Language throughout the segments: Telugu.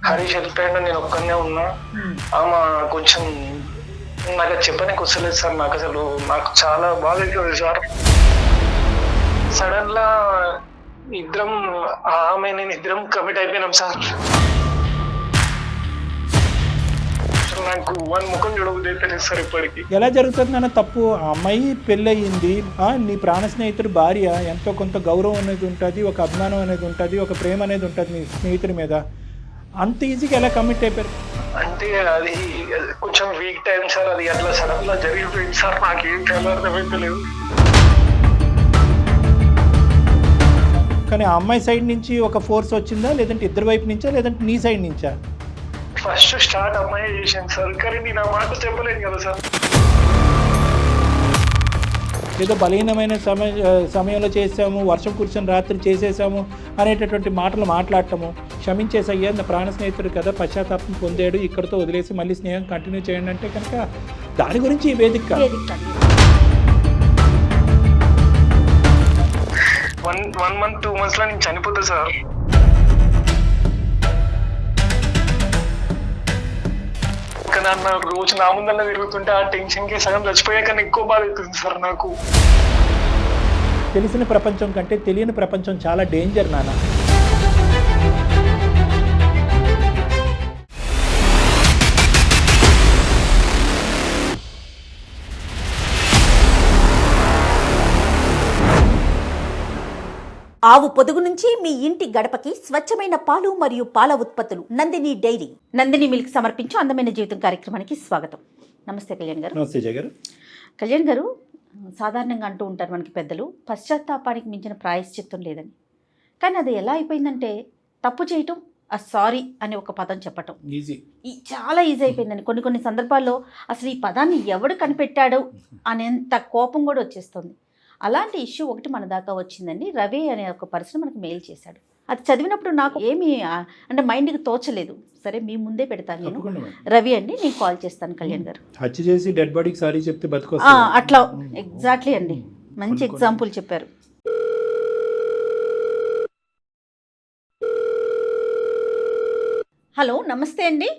హరీష్ వెళ్ళిపోయాడు, నేను ఒక్కనే ఉన్నా. ఆమె కొంచెం నాకు అది చెప్పడానికి వస్తలేదు సార్. నాకు చాలా బాధ అవుతుంది సార్. సడన్ గా ఇద్దరం, ఆమె నేను ఇద్దరం కమిట్ అయిపోయినాం సార్. నాకు వన్ ముఖం చూడబోతే సార్ ఇప్పటికి. ఎలా జరుగుతుంది నాన్న తప్పు? ఆ అమ్మాయి పెళ్ళయింది, నీ ప్రాణ స్నేహితుడు భార్య, ఎంతో కొంత గౌరవం అనేది ఉంటుంది, ఒక అభిమానం అనేది ఉంటుంది, ఒక ప్రేమ అనేది ఉంటుంది నీ స్నేహితుడి మీద. అంత ఈజీగా ఎలా కమిట్ అయిపోయారు? అంటే అది కొంచెం వీక్ టైం సార్. అది అట్లా సడన్ గా జరిగిపోయింది సార్. నాకేం చాలా అర్థమైతలేదు. కానీ ఆ అమ్మాయి సైడ్ నుంచి ఒక ఫోర్స్ వచ్చిందా, లేదంటే ఇద్దరు వైపు నుంచా, లేదంటే నీ సైడ్ నుంచా? ఫస్ట్ స్టార్ట్ అమ్మాయి చేశాను సార్, కానీ నేను ఆ మాట చెప్పలేను కదా సార్. ఏదో బలహీనమైన సమయంలో చేసాము, వర్షం కూర్చొని రాత్రి చేసేసాము అనేటటువంటి మాటలు మాట్లాడటము, క్షమించేసయ్యా నా ప్రాణ స్నేహితుడు కదా, పశ్చాత్తాపం పొందాడు, ఇక్కడితో వదిలేసి మళ్ళీ స్నేహం కంటిన్యూ చేయండి అంటే కనుక దాని గురించి ఈ వేదిక కాదు. 1 month 2 months లో నేను చనిపోతా సార్. నా రోజు నా ముందల్లా తిరుగుతుంటే ఆ టెన్షన్ కి సగం చచ్చిపోయాక ఎక్కువ బాధ అవుతుంది సార్ నాకు. తెలిసిన ప్రపంచం కంటే తెలియని ప్రపంచం చాలా డేంజర్ నాన్న. ఆవు పొదుగు నుంచి మీ ఇంటి గడపకి స్వచ్ఛమైన పాలు మరియు పాల ఉత్పత్తులు నందిని డైరీ. నందిని మిల్క్ సమర్పించు అందమైన జీవితం కార్యక్రమానికి స్వాగతం. నమస్తే కళ్యాణ్ గారు. నమస్తే జయ గారు. కళ్యాణ్ గారు, సాధారణంగా అంటూ ఉంటారు మనకి పెద్దలు, పశ్చాత్తాపానికి మించిన ప్రాయశ్చిత్తం లేదని. కానీ అది ఎలా అయిపోయిందంటే తప్పు చేయటం, సారీ అనే ఒక పదం చెప్పటం చాలా ఈజీ అయిపోయిందండి. కొన్ని సందర్భాల్లో అసలు ఈ పదాన్ని ఎవడు కనిపెట్టాడు అనేంత కోపం కూడా వచ్చేస్తుంది. అలాంటి ఇష్యూ ఒకటి మన దాకా వచ్చిందండి. రవి అనే ఒక పర్సన్ మనకు మెయిల్ చేశాడు. అది చదివినప్పుడు నాకు ఏమీ అంటే మైండ్కి తోచలేదు. సరే మీ ముందే పెడతాను నేను. రవి అండి, నేను కాల్ చేస్తాను కళ్యాణ్ గారు. హత్య చేసి డెడ్ బాడీకి సారీ చెప్తే బతుకు అట్లా ఎగ్జాక్ట్లీ అండి, మంచి ఎగ్జాంపుల్ చెప్పారు. హలో, నమస్తే అండి.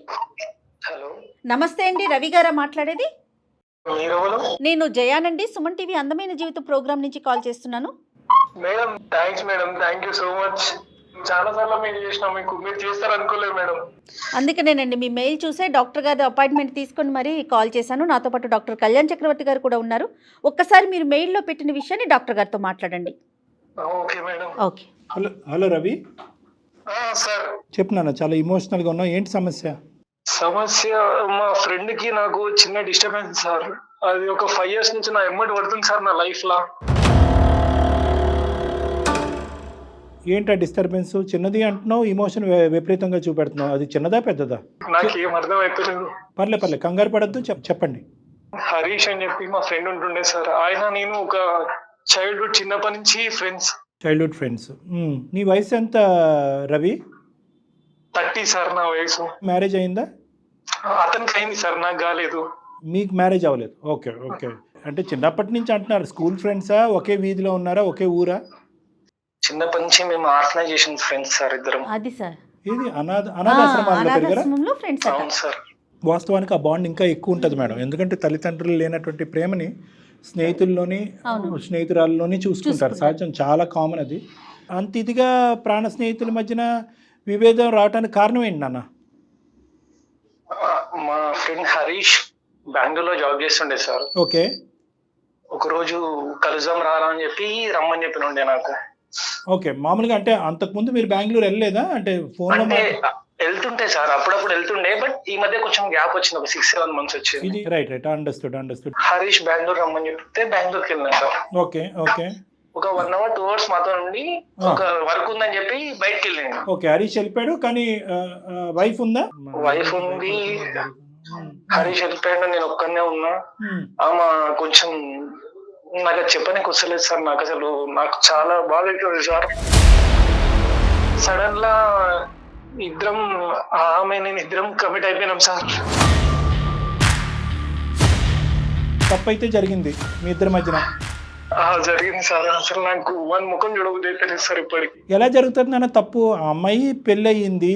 హలో, నమస్తే అండి, రవి గారా మాట్లాడేది? నేను జయానండి, సుమన్ టీవీ అందమైన జీవితం ప్రోగ్రామ్ నుంచి కాల్ చేస్తున్నాను. Madam thanks madam, thank you so much. చాలా సార్లు మెయిల్ చేసినా, మీరు చేస్తారు అనుకోలేదు మేడం. అందుకనేనండి మీ మెయిల్ చూసే డాక్టర్ గారి అపాయింట్మెంట్ తీసుకొని మరీ కాల్ చేశాను. నాతో పాటు డాక్టర్ కళ్యాణ్ చక్రవర్తి గారు కూడా ఉన్నారు. ఒక్కసారి మీరు మెయిల్లో పెట్టిన విషయాన్ని డాక్టర్ గారితో మాట్లాడండి. Okay madam. Okay. Hello Ravi. Sir చెప్పు నాన్న, చాలా ఇమోషనల్గా ఉన్నావు, ఏంటి సమస్య? మా ఫ్రెండ్ కి నాకు చిన్న డిస్టర్బెన్స్ సార్. అది ఒక 5 years నుంచి నా ఎమ్మటి పడుతుంది సార్ నా లైఫ్ లా. ఏంటా డిస్టర్బెన్స్? చిన్నది అంటున్నావు, ఇమోషన్ విపరీతంగా చూపెడుతున్నావు. అది చిన్నదా పెద్దదా? నాకేం అర్థం అవుతలేదు. పర్లే కంగారు పడద్దు, చెప్పండి. హరీష్ అని చెప్పి మా ఫ్రెండ్ ఉంటుండే సార్. ఆయన నేను ఒక చైల్డ్హుడ్ చిన్నప్పటి నుంచి ఫ్రెండ్స్. నీ వయసు ఎంత రవి? 30 సార్ నా వయసు. మ్యారేజ్ అయిందా? అతనికి అయింది సార్, నాకు కాలేదు. మీకు మ్యారేజ్ అవ్వలేదు? ఓకే. అంటే చిన్నప్పటి నుంచి అంటున్నారు. స్కూల్ ఫ్రెండ్సా? ఒకే వీధిలో ఉన్నారా? ఒకే ఊరా? చిన్నప్పటి నుంచి మేము ఆర్గనైజేషన్ ఫ్రెండ్స్ సార్ ఇద్దరం. అది సార్, ఇది అనాథాశ్రమాల్లో పెరిగారా? అవును సార్. వాస్తవానికి ఆ బాండ్ ఇంకా ఎక్కువ ఉంటుంది మేడం. ఎందుకంటే తల్లిదండ్రులు లేనటువంటి ప్రేమని స్నేహితురాల్లోని చూసుకుంటారు. సహజం, చాలా కామన్ అది. అంత ఇదిగా ప్రాణ స్నేహితుల మధ్యన విభేదం రావడానికి కారణం ఏంటి నాన్న? మా ఫ్రెండ్ హరీష్ బెంగళూరులో జాబ్ చేస్తుండే సార్. ఓకే. ఒకరోజు కలుద్దాం రారా అని చెప్పి రమ్మని చెప్పినుండే నాకు. ఓకే. మామూలుగా అంటే అంతకుముందు మీరు బెంగళూరు వెళ్ళలేదా? అంటే ఫోన్ లో వెళ్తుంటే సార్, అప్పుడప్పుడు వెళ్తుండే. బట్ ఈ మధ్య కొంచెం గ్యాప్ వచ్చింది, ఒక 6-7 months వచ్చింది. రైట్. అండర్స్టూడ్. హరీష్ బెంగళూరు రమ్మని చెప్తే బెంగళూరుకి వెళ్ళినా సార్. ఓకే. ఒక 1 hour 2 hours మాతో నుండి ఒక వర్క్ ఉందని చెప్పి బయటకు వెళ్ళింది. ఓకే. హరీష్ వెళ్ళిపోయాడు, కానీ వైఫ్ ఉందా? వైఫ్ ఉంది. హరీష్ వెళ్ళిపోయాడు, నేను ఒక్కనే ఉన్నా. ఆమె కొంచెం నాకు అది చెప్పడానికి వస్తలేదు సార్. నాకు చాలా బాధ అవుతుంది సార్. సడన్ గా ఆమె నేను ఇద్దరం కమిట్ అయిపోయినాం సార్. తప్పైతే జరిగింది మీ ఇద్దరి మధ్యన. జరిగింది సార్. అసలు నాకు వన్ ముఖం చూడబోతే సార్ ఇప్పటికి. ఎలా జరుగుతుంది అన్న తప్పు? ఆ అమ్మాయి పెళ్ళయింది,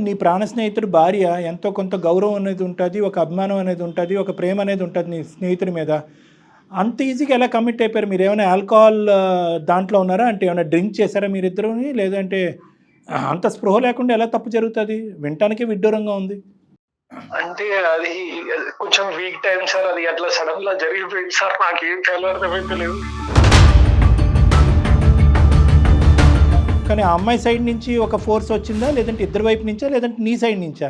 నీ ప్రాణ స్నేహితుడు భార్య, ఎంతో కొంత గౌరవం అనేది ఉంటుంది, ఒక అభిమానం అనేది ఉంటుంది, ఒక ప్రేమ అనేది ఉంటుంది నీ స్నేహితుడి మీద. అంత ఈజీగా ఎలా కమిట్ అయిపోయారు? మీరు ఏమైనా ఆల్కహాల్ దాంట్లో ఉన్నారా? అంటే ఏమైనా డ్రింక్ చేశారా మీరిద్దరుని? లేదంటే అంత స్పృహ లేకుండా ఎలా తప్పు జరుగుతుంది? వినటానికి విడ్డూరంగా ఉంది. అంటే అది కొంచెం వీక్ టైం సార్. అది అట్లా సడన్ గా జరిగిపోయింది సార్. నాకేం చాలా అర్థమైతలేదు. కానీ ఆ అమ్మాయి సైడ్ నుంచి ఒక ఫోర్స్ వచ్చిందా, లేదంటే ఇద్దరు వైపు నుంచా, లేదంటే నీ సైడ్ నుంచా?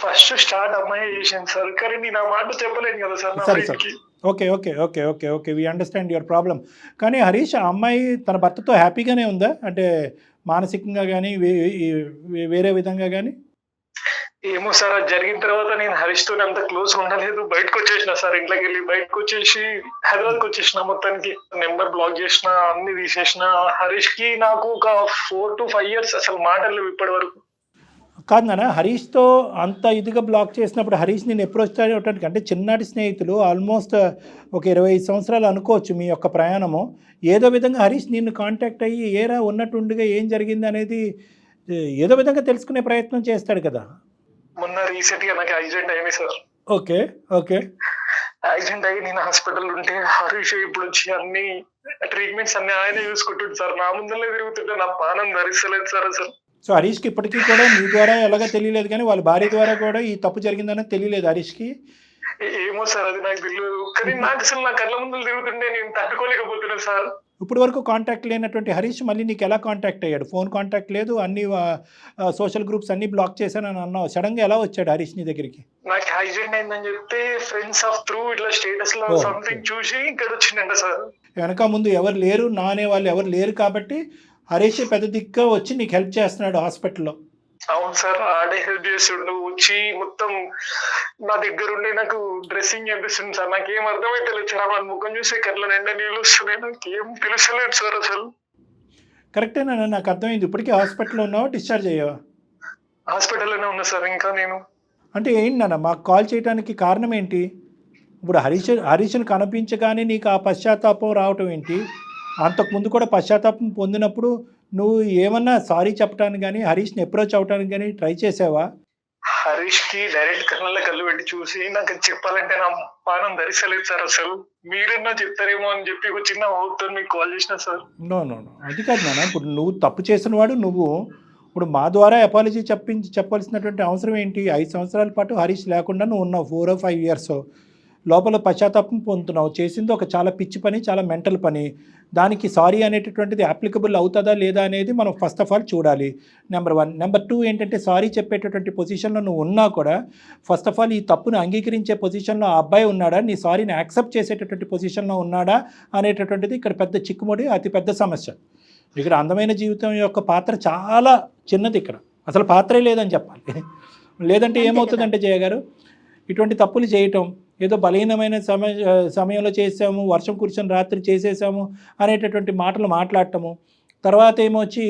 ఫస్ట్ స్టార్ట్ అమ్మాయి చేసింది సార్. కానీ నేను ఆ మాట చెప్పలేను కదా సార్ నా సరే friend కి. Okay okay okay okay okay we understand your problem. కానీ హరీష్, ఆ అమ్మాయి తన భర్తతో హ్యాపీగానే ఉందా? అంటే మానసికంగా కానీ వేరే విధంగా కానీ? ఏమో సార్, అది జరిగిన తర్వాత నేను హరీష్ తో అంత క్లోజ్ ఉండలేదు. బయటకు వచ్చేసిన సార్. ఇంట్లోకి వెళ్ళి బయటకు వచ్చేసి హైదరాబాద్కి వచ్చేసిన. మొత్తానికి నెంబర్ బ్లాక్ చేసిన, అన్ని తీసేసిన. హరీష్ కి నాకు ఒక 4 to 5 years అసలు మాటలు ఇప్పటి వరకు. కాదు నాన్న, హరీష్తో అంత ఇదిగా బ్లాక్ చేసినప్పుడు హరీష్ నేను అప్రోచ్ అవడానికి, అంటే చిన్ననాటి స్నేహితులు, ఆల్మోస్ట్ ఒక 25 సంవత్సరాలు అనుకోవచ్చు మీ యొక్క ప్రయాణము. ఏదో విధంగా హరీష్ నిన్ను కాంటాక్ట్ అయ్యి ఏరా ఉన్నట్టుండిగా ఏం జరిగింది అనేది ఏదో విధంగా తెలుసుకునే ప్రయత్నం చేస్తాడు కదా. మొన్న రీసెంట్ గా నాకు యాక్సిడెంట్ అయింది సార్. ఓకే ఓకే యాక్సిడెంట్ అయ్యి నేను హాస్పిటల్ ఉంటే హరీష్ ఇప్పుడు వచ్చి అన్ని ట్రీట్మెంట్స్ అన్ని ఆయనే చూసుకుంటుంది సార్. నా ముందరనే తిరుగుతుంటే నా పానం ధరిస్తలేదు సార్ అసలు. సో హరీష్కి ఇప్పటికీ కూడా మీ ద్వారా ఎలాగో తెలియలేదు, కానీ వాళ్ళ భార్య ద్వారా కూడా ఈ తప్పు జరిగిందని తెలియలేదు హరీష్కి. ఏమో సార్, అది నాకు తెలియదు. కానీ నాకు అసలు నా కళ్ళ ముందు తిరుగుతుంటే నేను తట్టుకోలేకపోతున్నాను సార్. ఇప్పుడు వరకు కాంటాక్ట్ లేనటువంటి హరీష్ మళ్ళీ నీకు ఎలా కాంటాక్ట్ అయ్యాడు? ఫోన్ కాంటాక్ట్ లేదు, అన్ని సోషల్ గ్రూప్స్ అన్ని బ్లాక్ చేశానని అన్నావు. సడన్గా ఎలా వచ్చాడు హరీష్ నీ దగ్గరికి? నాకు యాక్సిడెంట్ అయిందని చెప్తే ఫ్రెండ్స్ ఆఫ్ త్రూ ఇట్లా స్టేటస్ లో సంథింగ్ చూసి ఇక్కడ వచ్చిందంట సార్. వెనక ముందు ఎవరు లేరు, నా అనే వాళ్ళు ఎవరు లేరు కాబట్టి హరీష్ పెద్ద దిక్గా వచ్చి నీకు హెల్ప్ చేస్తున్నాడు హాస్పిటల్లో. అవును సార్, ఆడే హెల్ప్ చేస్తుండు. వచ్చి మొత్తం నా దగ్గర ఉండి నాకు డ్రెస్సింగ్ చేపిస్తుంది సార్. నాకేం అర్థమైతే సార్. మన ముఖం చూసే కళ్ళ నిండా నీళ్ళు వస్తున్నాయి. నాకేం తెలుసలేదు సార్ అసలు. కరెక్టేనా? నాకు అర్థమైంది. ఇప్పటికీ హాస్పిటల్లో ఉన్నావా, డిశ్చార్జ్ అయ్యావా? హాస్పిటల్లోనే ఉన్నా సార్ ఇంకా నేను. అంటే ఏంటి నాన్న మాకు కాల్ చేయడానికి కారణం ఏంటి? ఇప్పుడు హరీష్ని కనిపించగానే నీకు ఆ పశ్చాత్తాపం రావటం ఏంటి? అంతకుముందు కూడా పశ్చాత్తాపం పొందినప్పుడు నువ్వు ఏమన్నా సారీ చెప్పడానికి కానీ హరీష్ని అప్రోచ్ అవడానికి కానీ ట్రై చేసావా? హరీష్ కి డైరెక్ట్ కళ్ళల్లో కళ్ళు పెట్టి చూసి నాకు చెప్పాలంటే నా పానం ధరిస్తలేదు సార్ అసలు. మీరన్నా చెప్తారేమో అని చెప్పి ఒక చిన్న హోప్తో మీకు కాల్ చేసిన సార్. నో అది కాదు నాన్న. ఇప్పుడు నువ్వు తప్పు చేసిన వాడు నువ్వు. ఇప్పుడు మా ద్వారా అపాలజీ చెప్పాల్సినటువంటి అవసరం ఏంటి? 5 సంవత్సరాల పాటు హరీష్ లేకుండా నువ్వు ఉన్నావు, 4 or 5 years లోపల పశ్చాత్తాపం పొందుతున్నావు. చేసింది ఒక చాలా పిచ్చి పని, చాలా మెంటల్ పని. దానికి సారీ అనేటటువంటిది అప్లికబుల్ అవుతుందా లేదా అనేది మనం ఫస్ట్ ఆఫ్ ఆల్ చూడాలి. నెంబర్ 1. నెంబర్ 2 ఏంటంటే, సారీ చెప్పేటటువంటి పొజిషన్లో నువ్వు ఉన్నా కూడా ఫస్ట్ ఆఫ్ ఆల్ ఈ తప్పును అంగీకరించే పొజిషన్లో ఆ అబ్బాయి ఉన్నాడా, నీ సారీని యాక్సెప్ట్ చేసేటటువంటి పొజిషన్లో ఉన్నాడా అనేటటువంటిది ఇక్కడ పెద్ద చిక్కుముడి, అతి పెద్ద సమస్య. ఇక్కడ అందమైన జీవితం యొక్క పాత్ర చాలా చిన్నది. ఇక్కడ అసలు పాత్రే లేదని చెప్పాలి. లేదంటే ఏమవుతుందంటే జయ గారు, ఇటువంటి తప్పులు చేయటం, ఏదో బలహీనమైన సమయంలో చేసాము, వర్షం కురిసిన రాత్రి చేసేసాము అనేటటువంటి మాటలు మాట్లాడటము, తర్వాత ఏమొచ్చి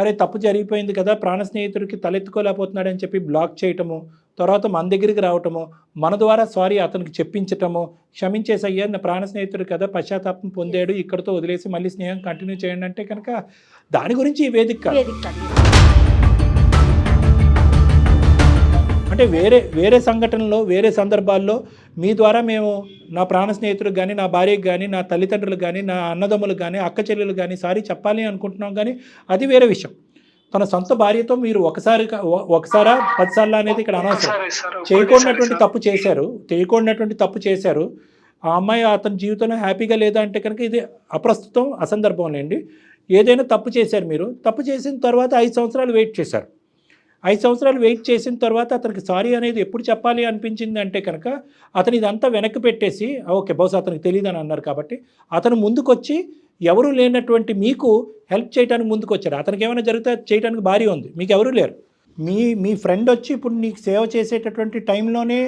అరే తప్పు జరిగిపోయింది కదా, ప్రాణ స్నేహితుడికి తలెత్తుకోలేకపోతున్నాడని చెప్పి బ్లాక్ చేయటము, తర్వాత మన దగ్గరికి రావటము, మన ద్వారా సారీ అతనికి చెప్పించటము, క్షమించేసయ్యా నా ప్రాణ స్నేహితుడు కదా, పశ్చాత్తాపం పొందాడు, ఇక్కడితో వదిలేసి మళ్ళీ స్నేహం కంటిన్యూ చేయండి అంటే కనుక దాని గురించి ఈ వేదిక. అంటే వేరే సంఘటనలో, వేరే సందర్భాల్లో మీ ద్వారా మేము నా ప్రాణ స్నేహితులకు కానీ, నా భార్యకు కానీ, నా తల్లిదండ్రులకు కానీ, నా అన్నదమ్ములకు కానీ, అక్క చెల్లెలు కానీ సారీ చెప్పాలి అనుకుంటున్నాం. కానీ అది వేరే విషయం. తన సొంత భార్యతో మీరు ఒకసారా 10 సార్లు అనేది ఇక్కడ అనవసరం. చేయకూడనటువంటి తప్పు చేశారు. ఆ అమ్మాయి అతని జీవితంలో హ్యాపీగా లేదా అంటే కనుక ఇది అప్రస్తుతం, అసందర్భం లేండి. ఏదైనా తప్పు చేశారు మీరు. తప్పు చేసిన తర్వాత 5 సంవత్సరాలు వెయిట్ చేశారు. 5 సంవత్సరాలు వెయిట్ చేసిన తర్వాత అతనికి సారీ అనేది ఎప్పుడు చెప్పాలి అనిపించింది అంటే కనుక అతను ఇదంతా వెనక్కి పెట్టేసి, ఓకే బహుశా అతనికి తెలియదని అన్నారు కాబట్టి అతను ముందుకొచ్చి ఎవరూ లేనటువంటి మీకు హెల్ప్ చేయడానికి ముందుకు వచ్చారు. అతనికి ఏమైనా జరిగితే చేయడానికి భార్య ఉంది, మీకు ఎవరూ లేరు. మీ ఫ్రెండ్ వచ్చి ఇప్పుడు నీకు సేవ చేసేటటువంటి టైంలోనే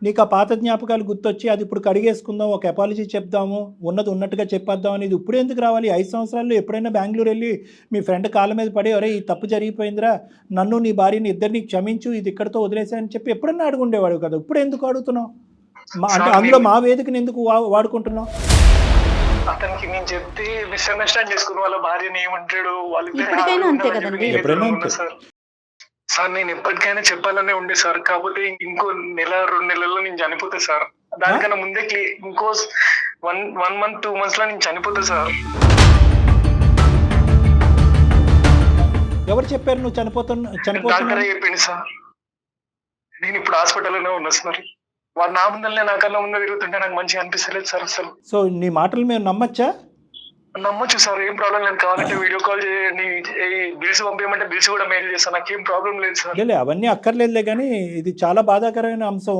నీకు ఆ పాత జ్ఞాపకాలు గుర్తొచ్చి అది ఇప్పుడు కడిగేసుకుందాం, ఒక అపాలజీ చెప్దాము, ఉన్నది ఉన్నట్టుగా చెప్పేద్దాం అనేది ఇప్పుడు ఎందుకు రావాలి? 5 సంవత్సరాల్లో ఎప్పుడైనా బెంగళూరు వెళ్ళి మీ ఫ్రెండ్ కాళ్ళ మీద పడి ఒరే ఈ తప్పు జరిగిపోయిందిరా, నన్ను నీ భార్యని ఇద్దరిని క్షమించు, ఇది ఇక్కడితో వదిలేసాయని చెప్పి ఎప్పుడన్నా అడుగుండేవాడు కదా. ఇప్పుడు ఎందుకు అడుగుతున్నావు? అంటే అందులో మా వేదికని ఎందుకు వాడుకుంటున్నావు? అతనికి నేను చెప్తే మిస్అండర్స్టాండ్ చేసుకుని వాళ్ళ భార్యని ఏమంటాడు ఇప్పటికైనా అంతే కదండి. ఎప్పుడైనా అంతే. సార్ నేను ఎప్పటికైనా చెప్పాలనే ఉండే సార్, కాకపోతే ఇంకో 1-2 నెలల్లో నేను చనిపోతా సార్. దానికన్నా ముందే ఇంకో 1 month 2 months లో నేను చనిపోతా సార్. ఎవరు చెప్పారు నువ్వు చనిపోతున్నా? డాక్టర్ చెప్పింది సార్. నేను ఇప్పుడు హాస్పిటల్లోనే ఉన్నా సార్. వాడు నా ముందరనే నాకన్నా ముందు తిరుగుతుంటే నాకు మంచిగా అనిపిస్తలేదు సార్ అసలు. సో నీ మాటలు మేము నమ్మచ్చా? నమ్మొచ్చు సార్, ఏం ప్రాబ్లం లేదు. కావాలంటే వీడియో కాల్ చేయండి, బిల్స్ పంపించమంటే బిల్స్ కూడా మెయిల్ చేస్తాను, నాకేం ప్రాబ్లం లేదు సార్. లే అవన్నీ అక్కర్లేదులే, కానీ ఇది చాలా బాధాకరమైన అంశం,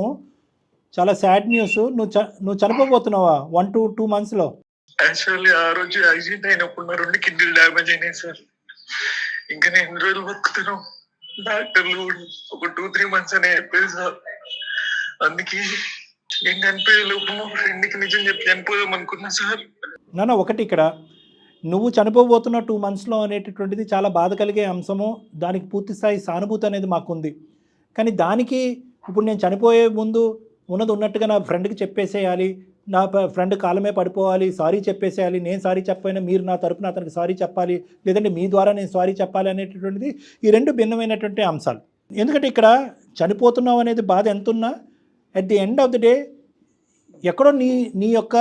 చాలా సాడ్ న్యూస్. నువ్వు చనిపోబోతున్నావా 1 to 2 months లో? యాక్చువల్లీ ఆ రోజు యాక్సిడెంట్ అయినప్పుడు నా 2 కిడ్నీలు డ్యామేజ్ అయినాయి సార్. ఇంకా నేను ఎన్ని రోజులు బతుకుతాను, డాక్టర్లు ఒక 2-3 months అనే చెప్పేది సార్. అందుకే నేను చనిపోయే లోపు మా ఫ్రెండ్కి నిజం చెప్పి చనిపోదాం అనుకున్నా సార్. నాన్న ఒకటి, ఇక్కడ నువ్వు చనిపోబోతున్న 2 monthsలో అనేటటువంటిది చాలా బాధ కలిగే అంశము. దానికి పూర్తి స్థాయి సానుభూతి అనేది మాకుంది. కానీ దానికి ఇప్పుడు నేను చనిపోయే ముందు ఉన్నది ఉన్నట్టుగా నా ఫ్రెండ్కి చెప్పేసేయాలి, నా ఫ్రెండ్ కాలమే పడిపోవాలి, సారీ చెప్పేసేయాలి, నేను సారీ చెప్పైనా మీరు నా తరపున అతనికి సారీ చెప్పాలి, లేదంటే మీ ద్వారా నేను సారీ చెప్పాలి అనేటటువంటిది ఈ 2 భిన్నమైనటువంటి అంశాలు. ఎందుకంటే ఇక్కడ చనిపోతున్నావు అనేది బాధ ఎంతున్నా at the end of the day ఎక్కడో నీ యొక్క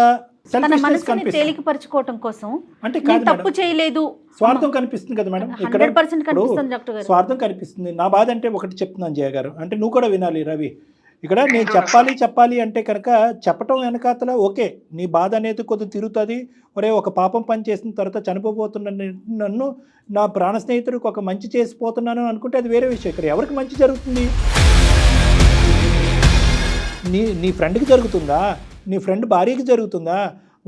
తేలికపరచుకోవటం కోసం అంటే తప్పు చేయలేదు స్వార్థం కనిపిస్తుంది కదా మేడం. ఇక్కడ 100% కనిపిస్తుంది డాక్టర్ గారు, స్వార్థం కనిపిస్తుంది. నా బాధ అంటే ఒకటి చెప్తున్నాను జయ గారు, అంటే నువ్వు కూడా వినాలి రవి. ఇక్కడ నేను చెప్పాలి అంటే కనుక చెప్పటం వెనకాతల ఓకే, నీ బాధ అనేది కొద్దిగా తిరుగుతుంది. ఒరే ఒక పాపం పని చేసిన తర్వాత చనిపోబోతున్న నన్ను నా ప్రాణ స్నేహితుడికి ఒక మంచి చేసిపోతున్నాను అనుకుంటే అది వేరే విషయం. ఇక్కడ ఎవరికి మంచి జరుగుతుంది? నీ ఫ్రెండ్కి జరుగుతుందా? నీ ఫ్రెండ్ భార్యకి జరుగుతుందా?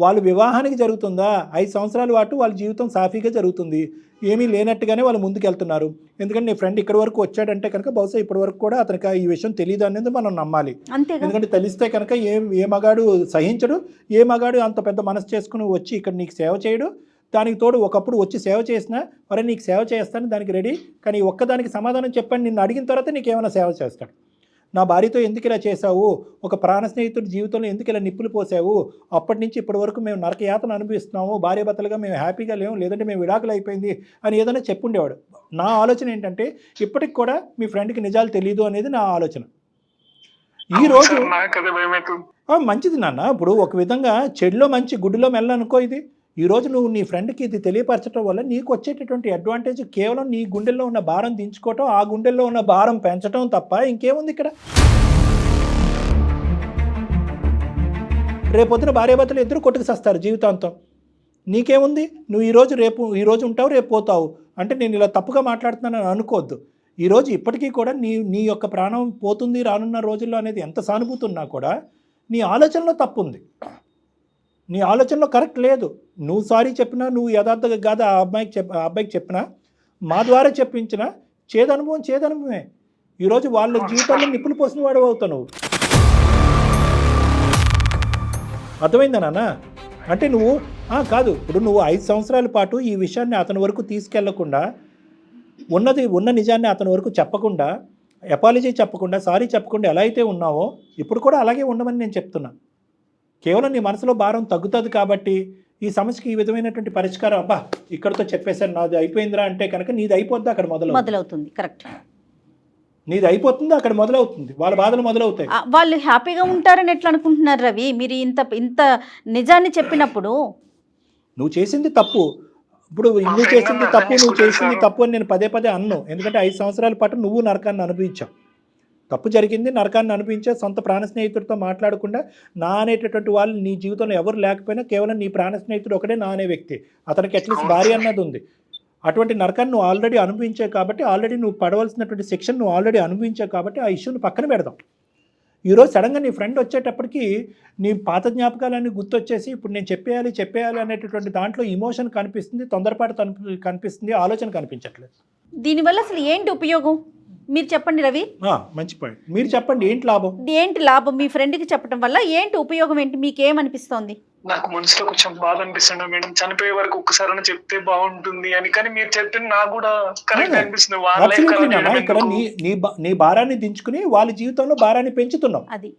వాళ్ళ వివాహానికి జరుగుతుందా? 5 సంవత్సరాల పాటు వాళ్ళ జీవితం సాఫీగా జరుగుతుంది, ఏమీ లేనట్టుగానే వాళ్ళు ముందుకు వెళ్తున్నారు. ఎందుకంటే నీ ఫ్రెండ్ ఇక్కడి వరకు వచ్చాడంటే కనుక బహుశా ఇప్పటి వరకు కూడా అతనికి ఈ విషయం తెలియదు అనేది మనం నమ్మాలి. ఎందుకంటే తెలిస్తే కనుక ఏ మగాడు సహించడు, ఏ మగాడు అంత పెద్ద మనసు చేసుకుని వచ్చి ఇక్కడ నీకు సేవ చేయడు. దానికి తోడు ఒకప్పుడు వచ్చి సేవ చేసినా మరి నీకు సేవ చేస్తాను దానికి రెడీ, కానీ ఒక్కదానికి సమాధానం చెప్పండి, నిన్ను అడిగిన తర్వాత నీకు ఏమైనా సేవ చేస్తాడు. నా భార్యతో ఎందుకు ఇలా చేశావు, ఒక ప్రాణ స్నేహితుడి జీవితంలో ఎందుకు ఇలా నిప్పులు పోసావు, అప్పటి నుంచి ఇప్పటి వరకు మేము నరకయాతను అనుభవిస్తున్నాము, భార్యాభర్తలుగా మేము హ్యాపీగా లేము, లేదంటే మేము విడాకులు అయిపోయింది అని ఏదైనా చెప్పుండేవాడు. నా ఆలోచన ఏంటంటే ఇప్పటికి కూడా మీ ఫ్రెండ్కి నిజాలు తెలియదు అనేది నా ఆలోచన. ఈరోజు మంచిది నాన్న, ఇప్పుడు ఒక విధంగా చెడులో మంచి గుడ్డులో మెల్లనుకో. ఇది ఈరోజు నువ్వు నీ ఫ్రెండ్కి ఇది తెలియపరచడం వల్ల నీకు వచ్చేటటువంటి అడ్వాంటేజ్ కేవలం నీ గుండెల్లో ఉన్న భారం దించుకోవటం, ఆ గుండెల్లో ఉన్న భారం పెంచడం తప్ప ఇంకేముంది ఇక్కడ? రేపొద్దున భార్యాభర్తలు ఇద్దరు కొట్టుకు సస్తారు జీవితాంతం. నీకేముంది? నువ్వు ఈరోజు ఉంటావు, రేపు పోతావు. అంటే నేను ఇలా తప్పుగా మాట్లాడుతున్నానని అనుకోవద్దు. ఈరోజు ఇప్పటికీ కూడా నీ యొక్క ప్రాణం పోతుంది రానున్న రోజుల్లో అనేది ఎంత సానుభూతి ఉన్నా కూడా నీ ఆలోచనలో తప్పు ఉంది, నీ ఆలోచనలో కరెక్ట్ లేదు. నువ్వు సారీ చెప్పినా, నువ్వు యథార్థంగా కాదు ఆ అబ్బాయికి చెప్పినా, మా ద్వారా చెప్పించినా చేదనుభవమే. ఈరోజు వాళ్ళ జీవితాల్లో నిప్పులు పోసిన వాడు అవుతావు నువ్వు. అర్థమైందా నాన్న? అంటే నువ్వు కాదు, ఇప్పుడు నువ్వు 5 సంవత్సరాల పాటు ఈ విషయాన్ని అతని వరకు తీసుకెళ్లకుండా, ఉన్న నిజాన్ని అతని వరకు చెప్పకుండా, అపాలజీ చెప్పకుండా, సారీ చెప్పకుండా ఎలా అయితే ఉన్నావో ఇప్పుడు కూడా అలాగే ఉండమని నేను చెప్తున్నా. కేవలం నీ మనసులో భారం తగ్గుతుంది కాబట్టి ఈ సమస్యకి ఈ విధమైనటువంటి పరిష్కారం, అబ్బా ఇక్కడితో చెప్పేశారు నాది అయిపోయిందిరా అంటే కనుక నీది అయిపోద్ది అక్కడ మొదలవుతుంది. కరెక్ట్, నీది అయిపోతుంది అక్కడ మొదలవుతుంది, వాళ్ళ బాధలు మొదలవుతాయి. వాళ్ళు హ్యాపీగా ఉంటారని ఎట్లా అనుకుంటున్నారు రవి? మీరు ఇంత నిజాన్ని చెప్పినప్పుడు నువ్వు చేసింది తప్పు, ఇప్పుడు నువ్వు చేసింది తప్పు అని నేను పదే అన్ను. ఎందుకంటే 5 సంవత్సరాల పాటు నువ్వు నరకాన్ని అనుభవించావు, తప్పు జరిగింది, నరకాన్ని అనిపించే సొంత ప్రాణ స్నేహితుడితో మాట్లాడకుండా నా అనేటటువంటి వాళ్ళు నీ జీవితంలో ఎవరు లేకపోయినా కేవలం నీ ప్రాణ స్నేహితుడు ఒకటే నా అనే వ్యక్తి, అతనికి అట్లీస్ట్ భార్య అన్నది ఉంది. అటువంటి నరకాన్ని నువ్వు ఆల్రెడీ అనుభవించావు కాబట్టి, ఆల్రెడీ నువ్వు పడవలసినటువంటి శిక్షను నువ్వు ఆల్రెడీ అనుభవించావు కాబట్టి ఆ ఇష్యూని పక్కన పెడదాం. ఈరోజు సడన్గా నీ ఫ్రెండ్ వచ్చేటప్పటికి నీ పాత జ్ఞాపకాలన్నీ గుర్తొచ్చేసి ఇప్పుడు నేను చెప్పేయాలి అనేటటువంటి దాంట్లో ఇమోషన్ కనిపిస్తుంది, తొందరపాటు కనిపిస్తుంది, ఆలోచన కనిపించట్లేదు. దీనివల్ల అసలు ఏంటి ఉపయోగం మీరు చెప్పండి రవి? మంచి పాయింట్, మీరు చెప్పండి. ఏంటి లాభం మీ ఫ్రెండ్కి చెప్పడం వల్ల ఏంటి ఉపయోగం, ఏంటి మీకేమనిపిస్తోంది? నాకు మనసులో కొంచెం బాధ అనిపిస్తుంది మేడం, చనిపోయే వరకు ఒక్కసారి చెప్తే బాగుంటుంది అని. కానీ మీరు చెప్తే నాకు కూడా కరెక్ట్ అనిపిస్తుంది. ఇక్కడ నీ భారాన్ని దించుకుని వాళ్ళ జీవితంలో భారాన్ని పెంచుతున్నావు. అది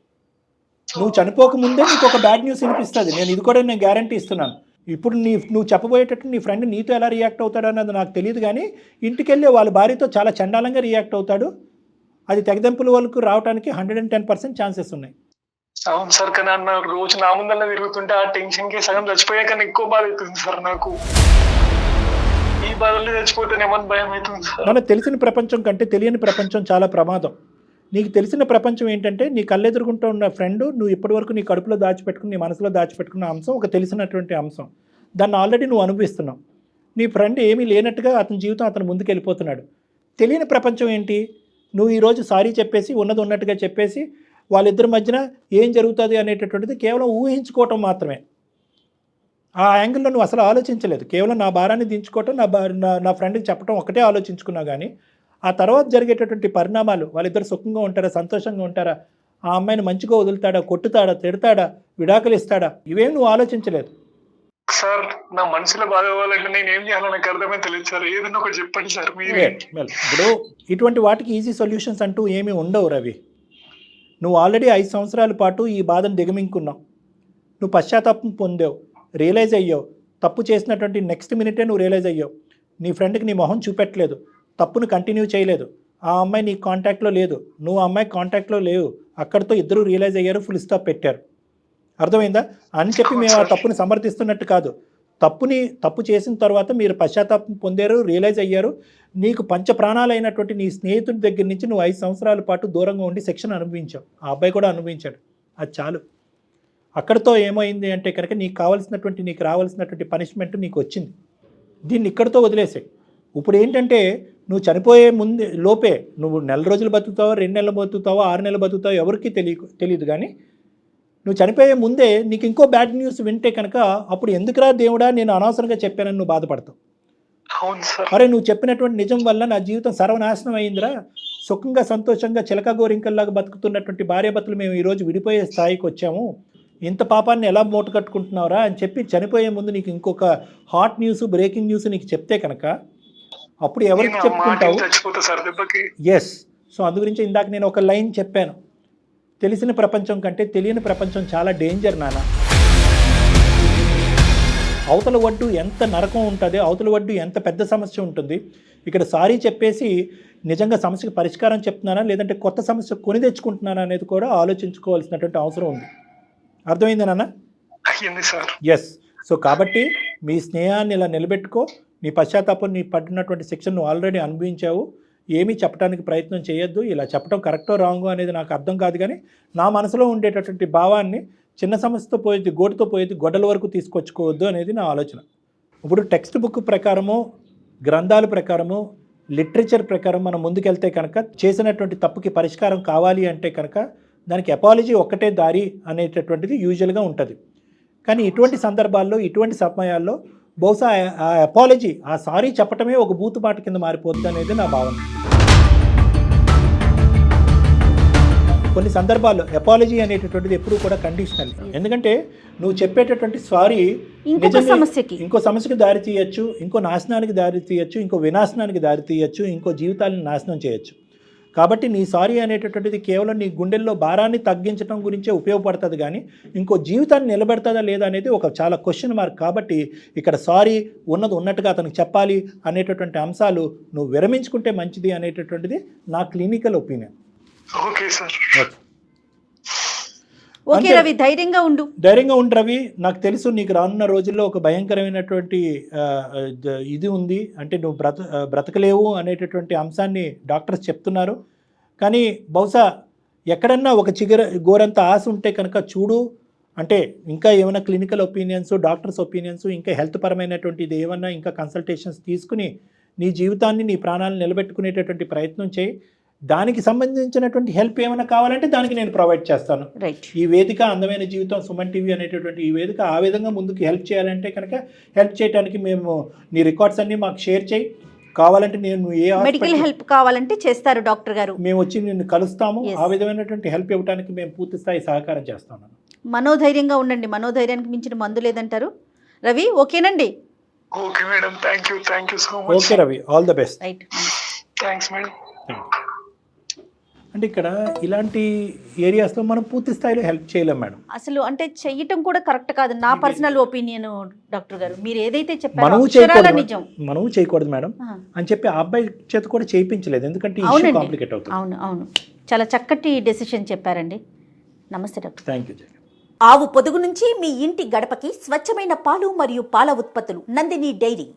నువ్వు చనిపోక ముందే నీకు ఒక బ్యాడ్ న్యూస్ వినిపిస్తుంది. నేను గ్యారంటీ ఇస్తున్నాను. ఇప్పుడు నువ్వు చెప్పబోయేటట్టు నీ ఫ్రెండ్ నీతో ఎలా రియాక్ట్ అవుతాడు అన్నది నాకు తెలియదు, కానీ ఇంటికి వెళ్ళి వాళ్ళ భార్యతో చాలా చండాలంగా రియాక్ట్ అవుతాడు. అది తెగదెంపుల వరకు రావడానికి 110% ఛాన్సెస్ ఉన్నాయి. అవును సార్, కానీ అన్న రోజు నా ముందర తిరుగుతుంటే ఆ టెన్షన్ కి సగం చచ్చిపోయాక ఎక్కువ బాధ అవుతుంది సార్ నాకు. ఈ బాధల్లో చచ్చిపోతేనేమని భయం అవుతుంది సార్. మనకు తెలిసిన ప్రపంచం కంటే తెలియని ప్రపంచం చాలా ప్రమాదం. నీకు తెలిసిన ప్రపంచం ఏంటంటే నీ కళ్ళెదురుగుంటూ ఉన్న ఫ్రెండ్ నువ్వు ఇప్పటివరకు నీ కడుపులో దాచిపెట్టుకుని నీ మనసులో దాచిపెట్టుకున్న అంశం ఒక తెలిసినటువంటి అంశం. దాన్ని ఆల్రెడీ నువ్వు అనుభవిస్తున్నావు. నీ ఫ్రెండ్ ఏమీ లేనట్టుగా అతని జీవితం అతను ముందుకు వెళ్ళిపోతున్నాడు. తెలియని ప్రపంచం ఏంటి? నువ్వు ఈరోజు సారీ చెప్పేసి ఉన్నది ఉన్నట్టుగా చెప్పేసి వాళ్ళిద్దరి మధ్యన ఏం జరుగుతుంది అనేటటువంటిది కేవలం ఊహించుకోవటం మాత్రమే. ఆ యాంగిల్లో నువ్వు అసలు ఆలోచించలేదు. కేవలం నా భారాన్ని దించుకోవటం, నా ఫ్రెండ్కి చెప్పడం ఒకటే ఆలోచించుకున్నావు. కానీ ఆ తర్వాత జరిగేటటువంటి పరిణామాలు, వాళ్ళిద్దరు సుఖంగా ఉంటారా, సంతోషంగా ఉంటారా, ఆ అమ్మాయిని మంచిగా వదులుతాడా, కొట్టుతాడా, తిడతాడా, విడాకులు ఇస్తాడా, ఇవేం నువ్వు ఆలోచించలేదు. సార్ నా మనసులో బాధ అవ్వాలంటే నేను ఏం చేయాలో నాకు అర్థమే తెలియదు సార్. ఏదైనా ఒకటి చెప్పండి సార్ మీరే. ఇప్పుడు ఇటువంటి వాటికి ఈజీ సొల్యూషన్స్ అంటూ ఏమీ ఉండవు రవి. నువ్వు ఆల్రెడీ 5 సంవత్సరాల పాటు ఈ బాధను దిగమింగుకున్నావు. నువ్వు పశ్చాత్తాపం పొందావు, రియలైజ్ అయ్యావు. తప్పు చేసినటువంటి నెక్స్ట్ మినిటే నువ్వు రియలైజ్ అయ్యావు. నీ ఫ్రెండ్కి నీ మొహం చూపెట్టలేదు, తప్పును కంటిన్యూ చేయలేదు. ఆ అమ్మాయి నీ కాంటాక్ట్లో లేదు, నువ్వు ఆ అమ్మాయి కాంటాక్ట్లో లేవు. అక్కడితో ఇద్దరు రియలైజ్ అయ్యారు, ఫుల్ స్టాప్ పెట్టారు. అర్థమైందా? అని చెప్పి మేము ఆ తప్పుని సమర్థిస్తున్నట్టు కాదు. తప్పు చేసిన తర్వాత మీరు పశ్చాత్తాపం పొందారు, రియలైజ్ అయ్యారు. నీకు పంచప్రాణాలైనటువంటి నీ స్నేహితుడి దగ్గర నుంచి నువ్వు 5 సంవత్సరాల పాటు దూరంగా ఉండి శిక్షణ అనుభవించావు. ఆ అబ్బాయి కూడా అనుభవించాడు. అది చాలు. అక్కడితో ఏమైంది అంటే కనుక నీకు రావాల్సినటువంటి పనిష్మెంట్ నీకు వచ్చింది. దీన్ని ఇక్కడితో వదిలేసాయి. ఇప్పుడు ఏంటంటే నువ్వు చనిపోయే ముందే లోపే నువ్వు 4 రోజులు బతుకుతావో, 2 నెలలు బతుకుతావో, 6 నెలలు బతుకుతావో ఎవరికి తెలియదు. కానీ నువ్వు చనిపోయే ముందే నీకు ఇంకో బ్యాడ్ న్యూస్ వింటే కనుక అప్పుడు ఎందుకురా దేవుడా నేను అనవసరంగా చెప్పానని నువ్వు బాధపడతావు. అరే నువ్వు చెప్పినటువంటి నిజం వల్ల నా జీవితం సర్వనాశనం అయిందిరా, సుఖంగా సంతోషంగా చిలక గోరింకల్లాగా బతుకుతున్నటువంటి భార్యాభర్తలు మేము ఈరోజు విడిపోయే స్థాయికి వచ్చాము, ఇంత పాపాన్ని ఎలా మూట కట్టుకుంటున్నావురా అని చెప్పి చనిపోయే ముందు నీకు ఇంకొక హాట్ న్యూస్, బ్రేకింగ్ న్యూస్ నీకు చెప్తే కనుక అప్పుడు ఎవరికి చెప్పుకుంటావు? ఎస్. సో అందు గురించి ఇందాక నేను ఒక లైన్ చెప్పాను, తెలిసిన ప్రపంచం కంటే తెలియని ప్రపంచం చాలా డేంజర్ నాన్న. అవతల వడ్డు ఎంత నరకం ఉంటుంది, అవతల వడ్డు ఎంత పెద్ద సమస్య ఉంటుంది. ఇక్కడ సారీ చెప్పేసి నిజంగా సమస్యకు పరిష్కారం చెప్తున్నానా లేదంటే కొత్త సమస్య కొని తెచ్చుకుంటున్నానా అనేది కూడా ఆలోచించుకోవాల్సినటువంటి అవసరం ఉంది. అర్థమైంది నాన్న? ఎస్. సో కాబట్టి మీ స్నేహాన్ని ఇలా నిలబెట్టుకో. నీ పశ్చాత్తాపం, నీ పడినటువంటి శిక్షను నువ్వు ఆల్రెడీ అనుభవించావు. ఏమీ చెప్పడానికి ప్రయత్నం చేయొద్దు. ఇలా చెప్పడం కరెక్టో రాంగో అనేది నాకు అర్థం కాదు, కానీ నా మనసులో ఉండేటటువంటి భావాన్ని చిన్న సమస్యతో పోయేది, గోటుతో పోయేది, గొడ్డల వరకు తీసుకొచ్చుకోవద్దు అనేది నా ఆలోచన. ఇప్పుడు టెక్స్ట్ బుక్ ప్రకారము, గ్రంథాల ప్రకారము, లిటరేచర్ ప్రకారం మనం ముందుకెళ్తే కనుక చేసినటువంటి తప్పుకి పరిష్కారం కావాలి అంటే కనుక దానికి అపాలజీ ఒక్కటే దారి అనేటటువంటిది యూజువల్గా ఉంటుంది. కానీ ఇటువంటి సందర్భాల్లో, ఇటువంటి సమయాల్లో బహుశా ఆ అపాలజీ, ఆ సారీ చెప్పటమే ఒక బూతుబాట కింద మారిపోతుంది అనేది నా భావన. కొన్ని సందర్భాల్లో అపాలజీ అనేటటువంటిది ఎప్పుడూ కూడా కండిషనల్. ఎందుకంటే నువ్వు చెప్పేటటువంటి సారీ ఇంకో సమస్యకి దారి తీయచ్చు, ఇంకో నాశనానికి దారి తీయచ్చు, ఇంకో వినాశనానికి దారి తీయచ్చు, ఇంకో జీవితాలను నాశనం చేయొచ్చు. కాబట్టి నీ సారీ అనేటటువంటిది కేవలం నీ గుండెల్లో భారాన్ని తగ్గించడం గురించే ఉపయోగపడుతుంది, కానీ ఇంకో జీవితాన్ని నిలబెడతాదా లేదా అనేది ఒక చాలా క్వశ్చన్ మార్క్. కాబట్టి ఇక్కడ సారీ ఉన్నది ఉన్నట్టుగా అతనికి చెప్పాలి అనేటటువంటి అంశాలు నువ్వు విరమించుకుంటే మంచిది అనేటటువంటిది నా క్లినికల్ ఒపీనియన్. ఓకే రవి, ధైర్యంగా ఉండు రవి. నాకు తెలుసు నీకు రానున్న రోజుల్లో ఒక భయంకరమైనటువంటి ఇది ఉంది, అంటే నువ్వు బ్రతకలేవు అనేటటువంటి అంశాన్ని డాక్టర్స్ చెప్తున్నారు. కానీ బహుశా ఎక్కడన్నా ఒక గోరంత ఆశ ఉంటే కనుక చూడు. అంటే ఇంకా ఏమైనా క్లినికల్ ఒపీనియన్స్, డాక్టర్స్ ఒపీనియన్స్, ఇంకా హెల్త్ పరమైనటువంటి ఇది ఏమన్నా ఇంకా కన్సల్టేషన్స్ తీసుకుని నీ జీవితాన్ని, నీ ప్రాణాలను నిలబెట్టుకునేటటువంటి ప్రయత్నం చేయి. దానికి సంబంధించినటువంటి హెల్ప్ ఏమైనా కావాలంటే దానికి నేను ప్రొవైడ్ చేస్తాను. ఈ వేదిక అందమైన జీవితం, సుమన్ టీవీ అనేటటువంటి ఈ వేదిక ఆ విధంగా ముందుకు హెల్ప్ చేయాలంటే కనుక హెల్ప్ చేయడానికి మేము నీ రికార్డ్స్ అన్నీ మాకు షేర్ చేయి. కావాలంటే నేను మెడికల్ హెల్ప్ కావాలంటే చేస్తారు డాక్టర్ గారు, మేము వచ్చి నిన్ను కలుస్తాము. ఆ విధమైనటువంటి హెల్ప్ ఇవ్వడానికి మేము పూర్తి స్థాయి సహకారం చేస్తాను. మనోధైర్యంగా ఉండండి, మనోధైర్యానికి మించిన మందు లేదంటారు. రవి ఓకేనండి? Okay madam, thank you so much. Okay Ravi, all the best. Right, thanks madam. అంటే ఇక్కడ ఇలాంటి ఏరియాస్లో మనం పూర్తి స్థాయిలో హెల్ప్ చేయలేం మేడం. అసలు అంటే చెయ్యటం కూడా కరెక్ట్ కాదు, నా పర్సనల్ ఒపీనియన్ డాక్టర్ గారు. మీరు ఏదైతే చెప్పారో మనము అక్షరాల చేయకూడదు, నిజం. మనము చేయకూడదు మేడం ఆ. అని చెప్పి ఆ అబ్బాయి చేత కూడా చేయించలేదు, ఎందుకంటే ఇష్యూ అవునండి. కాంప్లికేట్ అవుతుంది. అవును అవును, చాలా చక్కటి డెసిషన్ చెప్పారండి. నమస్తే డాక్టర్. Thank you. ఆవు పొదుగు నుంచి మీ ఇంటి గడపకి స్వచ్ఛమైన పాలు మరియు పాల ఉత్పత్తులు నందిని డైరీ.